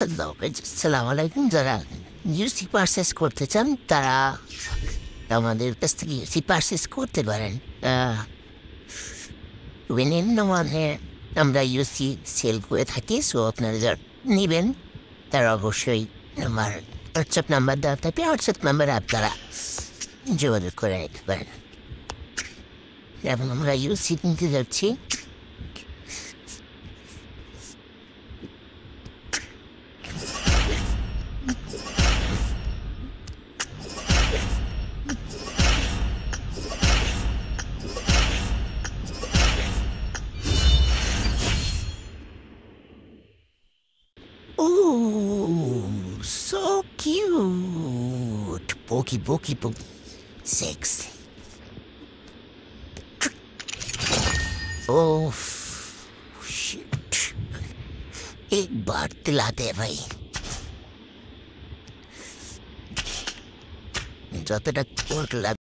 আসসালামু আলাইকুম। যারা ইউসি পারচেস করতে চান তারা আমাদের কাছ থেকে ইউসি পারচেস করতে পারেন। বিভিন্ন মানে আমরা ইউসি সেল করে থাকি। সো আপনারা যারা নেবেন তারা অবশ্যই আমার হোয়াটসঅ্যাপ নাম্বার দেওয়া থাকবে। হোয়াটসঅ্যাপ নাম্বারে আপনারা যোগাযোগ করে নিতে পারেন। এবং আমরা ইউসি কিনতে যাচ্ছি। Ooh, so cute. Pokey. Sexy. Oh, shit. एक बार दिलाते भाई যতটা কোট